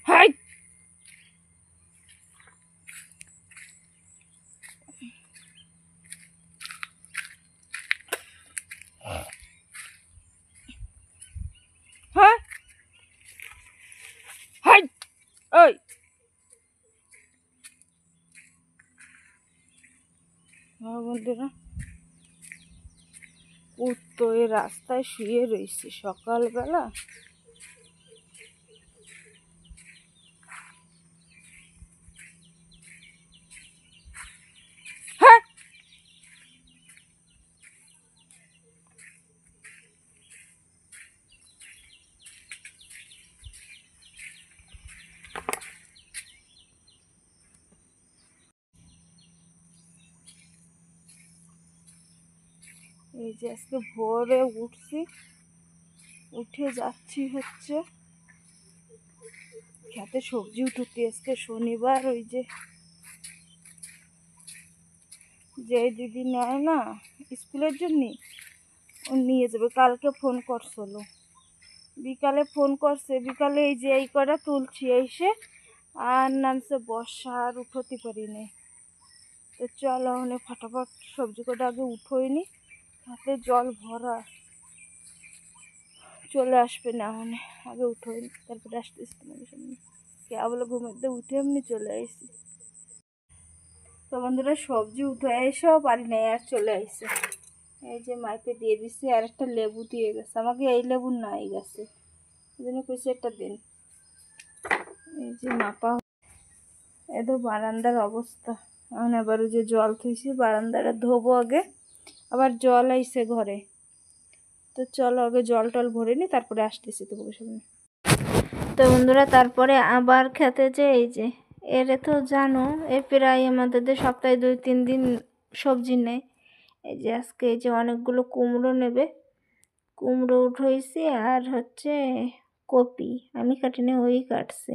High হ্যাঁ high ওই বন্ধুরা উঠতো এই রাস্তায় শুয়ে রয়েছে সকালবেলা। হ্যাঁ এই যে আজকে ভোরে উঠছি, উঠে যাচ্ছি হচ্ছে খেতে সবজি উঠতে। আজকে শনিবার, ওই যে দিদি নেয় না স্কুলের জন্য, ও নিয়ে যাবে। কালকে ফোন করছিল, বিকালে ফোন করছে, বিকালে এই যে এই কটা তুলছি এসে, আর নামছে বর্ষা, আর উঠতে পারিনি। তো চলো ওখানে ফটাফট সবজি কটা আগে উঠোইনি, হাতে জল ভরা, চলে আসবে না মানে আগে উঠোইনি, তারপরে আসতেছি তোমাদের সামনে। কে বলে ঘুমাতে উঠে এমনি চলে আসছি। তো বন্ধুরা সবজি উঠে এসেও পারি নাই, আর চলে আসছে। এই যে মাইপে দিয়ে দিচ্ছি, আর একটা লেবু দিয়ে গেছে আমাকে, এই লেবু নাই গেছে, এই জন্য কইছি একটা দিন। এই যে মাপা এত বারান্দার অবস্থা, এখন আবার ওই যে জল থুইছি, বারান্দাটা ধোবো আগে, আবার জল আইছে ঘরে। তো চলো আগে জল টল ভরে নি, তারপরে আসতেছি তোমাদের সামনে। তো বন্ধুরা তারপরে আবার খেতে যে এই যে এরে তো জানো, এ প্রায় আমাদের সপ্তাহে 2-3 দিন সবজি নেয়। এই যে আজকে এই যে অনেকগুলো কুমড়ো নেবে, কুমড়ো উঠেছি, আর হচ্ছে কপি আমি কাটিনি, ওই কাটছে,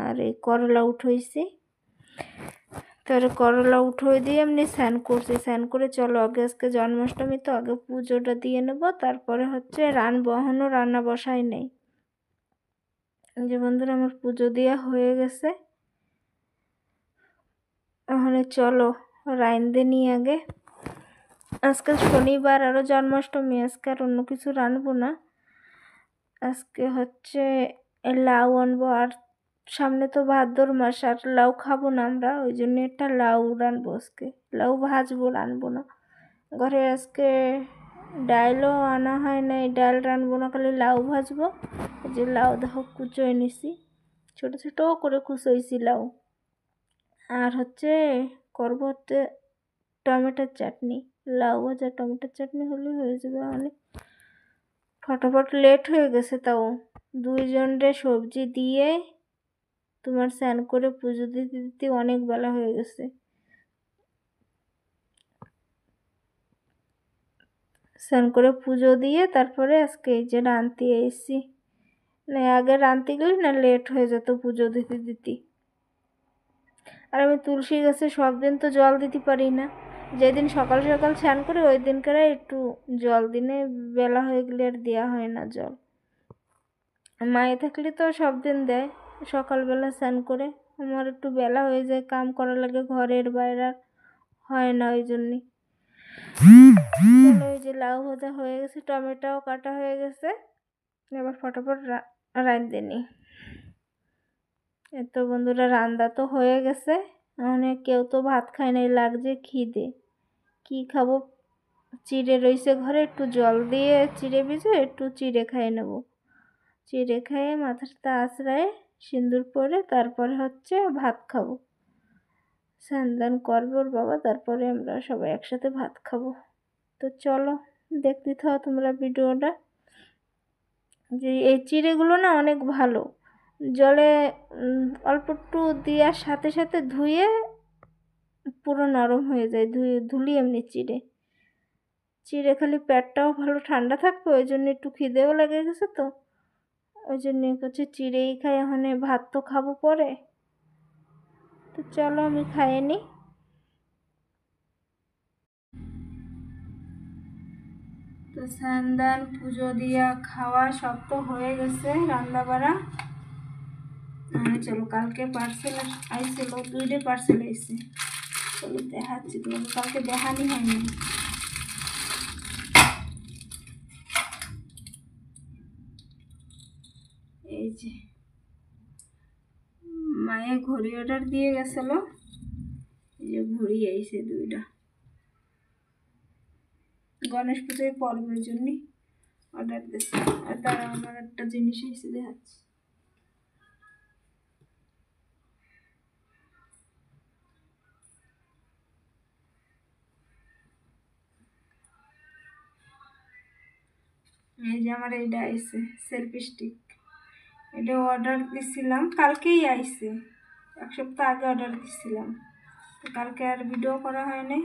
আর এই করলা উঠেছি। তার করলা উঠোই দিয়ে এমনি স্নান করছি, স্নান করে চলো আগে আজকে জন্মাষ্টমী, তো আগে পুজোটা দিয়ে নেব, তারপরে হচ্ছে এখনও রান্না বসাই নেই। যে বন্ধুরা আমার পুজো দেওয়া হয়ে গেছে, তাহলে চলো রাইন্দে নিয়ে আগে। আজকে শনিবার, আরও জন্মাষ্টমী, আজকে আর অন্য কিছু রানবো না। আজকে হচ্ছে লাউ আনবো, আর সামনে তো ভাদ্র মাস, আর লাউ খাবো না আমরা, ওই জন্য একটা লাউ রানবো আজকে। লাউ ভাজবো, রানবো না। ঘরে আজকে ডালও আনা হয় নাই, ডাল রানবো না, খালি লাউ ভাজবো। এই যে লাউ দেখো কুচোয় নিছি, ছোটো ছোটো করে কুচোইছি লাউ। আর হচ্ছে করবো হচ্ছে টমেটোর চাটনি, লাউ ভাজা টমেটোর চাটনি হলে হয়ে যাবে। অনেক ফটাফট লেট হয়ে গেছে, তাও দুইজনরে সবজি দিয়ে তোমার স্নান করে পুজো দিতে দিতে অনেক বেলা হয়ে গেছে। স্নান করে পুজো দিয়ে তারপরে আজকে এই যে রাঁধতে এসেছি, না আগে রাঁধতে গেলে না লেট হয়ে যেত পুজো দিতে দিতে। আর আমি তুলসী গাছে সব দিন তো জল দিতে পারি না, যেদিন সকাল সকাল স্নান করি ওই দিনকার একটু জল, দিনে বেলা হয়ে গেলে আর দেওয়া হয় না জল। মায়ে থাকলে তো সব দিন দেয় সকালবেলা স্নান করে, আমার একটু বেলা হয়ে যায়, কাম করা লাগে ঘরের বাইরে, হয় না, ওই জন্যই। ওই যে লাউ ভাজা হয়ে গেছে, টমেটোও কাটা হয়ে গেছে, এবার ফটাফট রাঁধতে নিই। এত বন্ধুরা রান্না তো হয়ে গেছে, অনেক কেউ তো ভাত খায় নাই, লাগছে খিদে, কি খাবো। চিড়ে রয়েছে ঘরে, একটু জল দিয়ে চিড়ে ভিজে একটু চিড়ে খাইয়ে নেব, চিড়ে খাইয়ে মাথাটা আঁচড়ায় সিঁদুর পরে তারপরে হচ্ছে ভাত খাবো। স্নান করবো ওর বাবা, তারপরে আমরা সবাই একসাথে ভাত খাবো। তো চলো দেখতে থাও তোমরা ভিডিওটা। যে এই চিড়েগুলো না অনেক ভালো, জলে অল্প একটু দেওয়ার সাথে সাথে ধুয়ে পুরো নরম হয়ে যায়, ধুলি এমনি চিড়ে। চিড়ে খালি পেটটাও ভালো ঠান্ডা থাকবে, ওই জন্য একটু খিদেও লেগে গেছে, তো ওই জন্য করছে চিড়েই খাই, ওখানে ভাত তো খাবো পরে। তো চলো আমি খাইয়ে নিই। তো স্নান পুজো দিয়া খাওয়া সব তো হয়ে গেছে, রান্না বাড়া। চলো কালকে পার্সেল আইছিল, 2টা পার্সেল আইছে। চলো দেখাচ্ছি তোমাকে, কালকে দেখানি হয়নি। এই যে মায়ে ঘড়ি অর্ডার দিয়ে গেছিল, এই যে ঘড়ি আইছে 2টা। গণেশ পুজোয় পর্বের জন্য অর্ডার দিয়েছে। আর তারা আমার একটা জিনিস এসে দেখাচ্ছে। এই যে আমার এইটা আইছে সেলফি স্টিক। এটা অর্ডার দিছিলাম, কালকেই আইছে, 1 সপ্তাহ আগে অর্ডার দিছিলাম। তো কালকে আর ভিডিও করা হয়নি।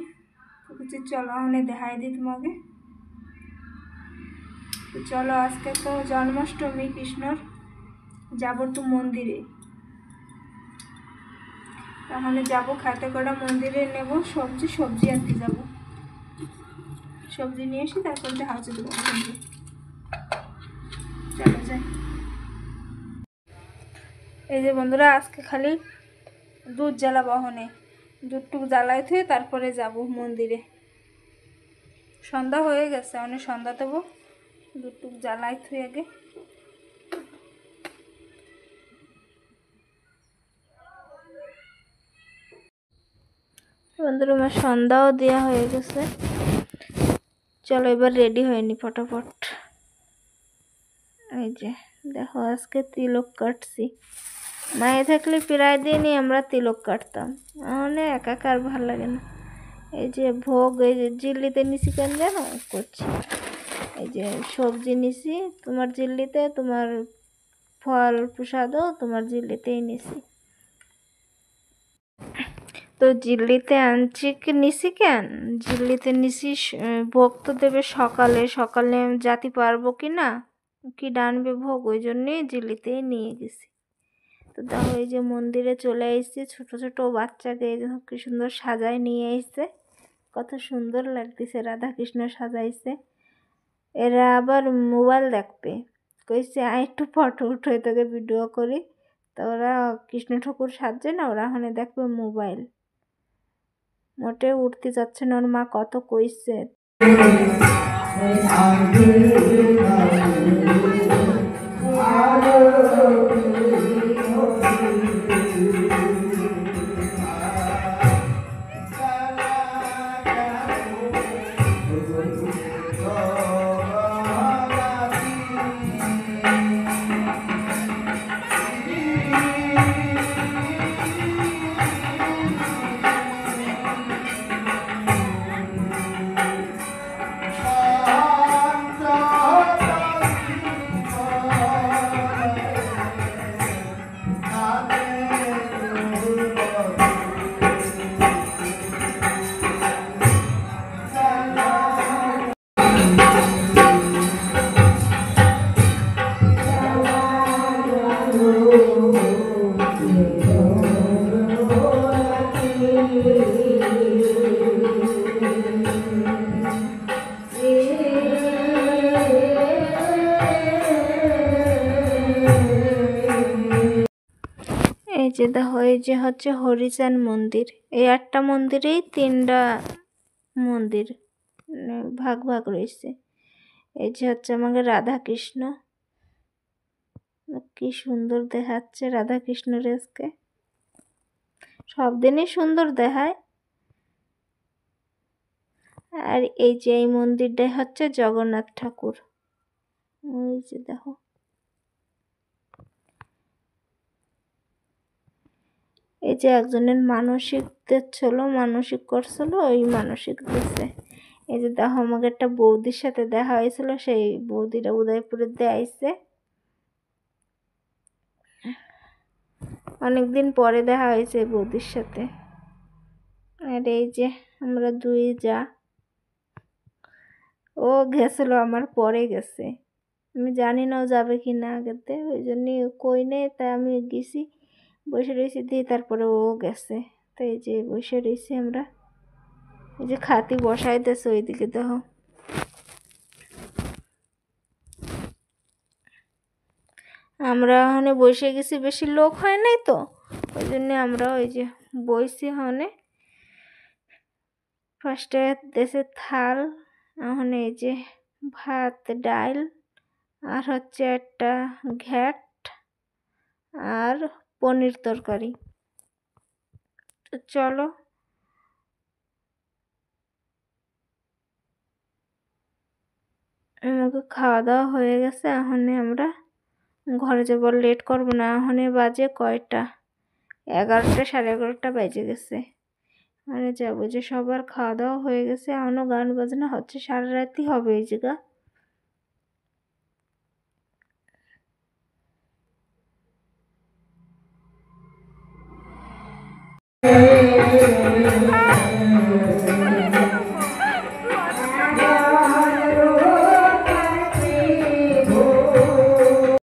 তো কিছু চলো ওখানে দেখাই দিই তোমাকে। তো চলো আজকে তো জন্মাষ্টমী কৃষ্ণর, যাবো তো মন্দিরে। তাহলে যাবো খাতে কড়া মন্দিরে, নেব সবজি আনতে যাব। সবজি নিয়ে এসে তারপর দেখা হচ্ছে তোমার সঙ্গে। চলো যাই। এই যে বন্ধুরা, আজকে খালি দুধ জ্বালাবো, ওখানে দুধটুক জ্বালাই থুয়ে তারপরে যাব মন্দিরে। সন্ধ্যা হয়ে গেছে, অনেক সন্ধ্যা দেবো, দুধটুক জ্বালাই থুয়ে আগে। বন্ধুরা আমার সন্ধ্যাও দেওয়া হয়ে গেছে। চলো এবার রেডি হয়নি ফটাফট। এই যে দেখো আজকে তিলক কাটছি। মায়ে থাকলে প্রায় দিনই আমরা তিলক কাটতাম, মানে একাকার ভাল লাগে না। এই যে ভোগ, এই যে জিল্লিতে নিছি কেন জানো করছি। এই যে সবজি নিছি তোমার জিল্লিতে, তোমার ফল প্রসাদও তোমার জিল্লিতেই নিছি। তো জিল্লিতে আনছি কি নিছি কেন, জিল্লিতে নিছি ভোগ তো দেবে সকালে, সকালে যাতে পারবো কি না, কি ডানবে ভোগ, ওই জন্যই জিল্লিতেই নিয়ে গেছি। তো দেখো এই যে মন্দিরে চলে এসেছি, ছোট ছোট বাচ্চাকে কি সুন্দর সাজায় নিয়ে এসছে, কত সুন্দর লাগতেছে, রাধা কৃষ্ণ সাজাইছে। এরা আবার মোবাইল দেখবে, কইছে আয় একটু ফটো উঠে তোকে ভিডিও করি। তো ওরা কৃষ্ণ ঠাকুর সাজছে না, ওরা ওখানে দেখবে মোবাইল, মোটে উঠতে যাচ্ছে না। ওর মা কত কইছে। এই যে দেখো এই যে হচ্ছে হরিচাঁদ মন্দির, এই একটা মন্দিরেই 3টা মন্দির ভাগ ভাগ রয়েছে। এই যে হচ্ছে আমাদের রাধা কৃষ্ণ, কি সুন্দর দেখাচ্ছে রাধা কৃষ্ণের, আজকে সব দিনই সুন্দর দেখায়। আর এই যে এই মন্দিরটাই হচ্ছে জগন্নাথ ঠাকুর। ওই যে দেখো, এই যে একজনের মানসিক দিচ্ছিল, মানসিক করছিল, ওই মানসিক দিচ্ছে। এই যে দেখো আমাকে একটা বৌদির সাথে দেখা হয়েছিল, সেই বৌদিটা উদয়পুরের দিয়ে আইছে, অনেকদিন পরে দেখা হয়েছে বৌদির সাথে। আর এই যে আমরা 2 যা, ও গেছিল আমার পরে গেছে, আমি জানি না ও যাবে কি না আগেতে, ওই জন্যই কই নেই, তাই আমি গেছি বসে রয়েছি দিয়ে, তারপরে ও গেছে। তো এই যে বসে রয়েছি আমরা, এই যে খাতি বসাইতেছে ওইদিকে দেখো। আমরা ওখানে বসে গেছি, বেশি লোক হয় নাই তো, ওই জন্য আমরা ওই যে বইছি ওখানে। ফার্স্টে দেশে থাল, এখন এই যে ভাত ডাল আর হচ্ছে একটা ঘ্যাট আর পনির তরকারি। তো চলো আমাকে খাওয়া দাওয়া হয়ে গেছে, এখন আমরা ঘরে যাবো, লেট করবো না। এখন বাজে কয়টা, 11টা 11:30 বেজে গেছে। মানে যাবো, যে সবার খাওয়া দাওয়া হয়ে গেছে, এখনও গান বাজনা হচ্ছে, সারা রাতই হবে এই জায়গা।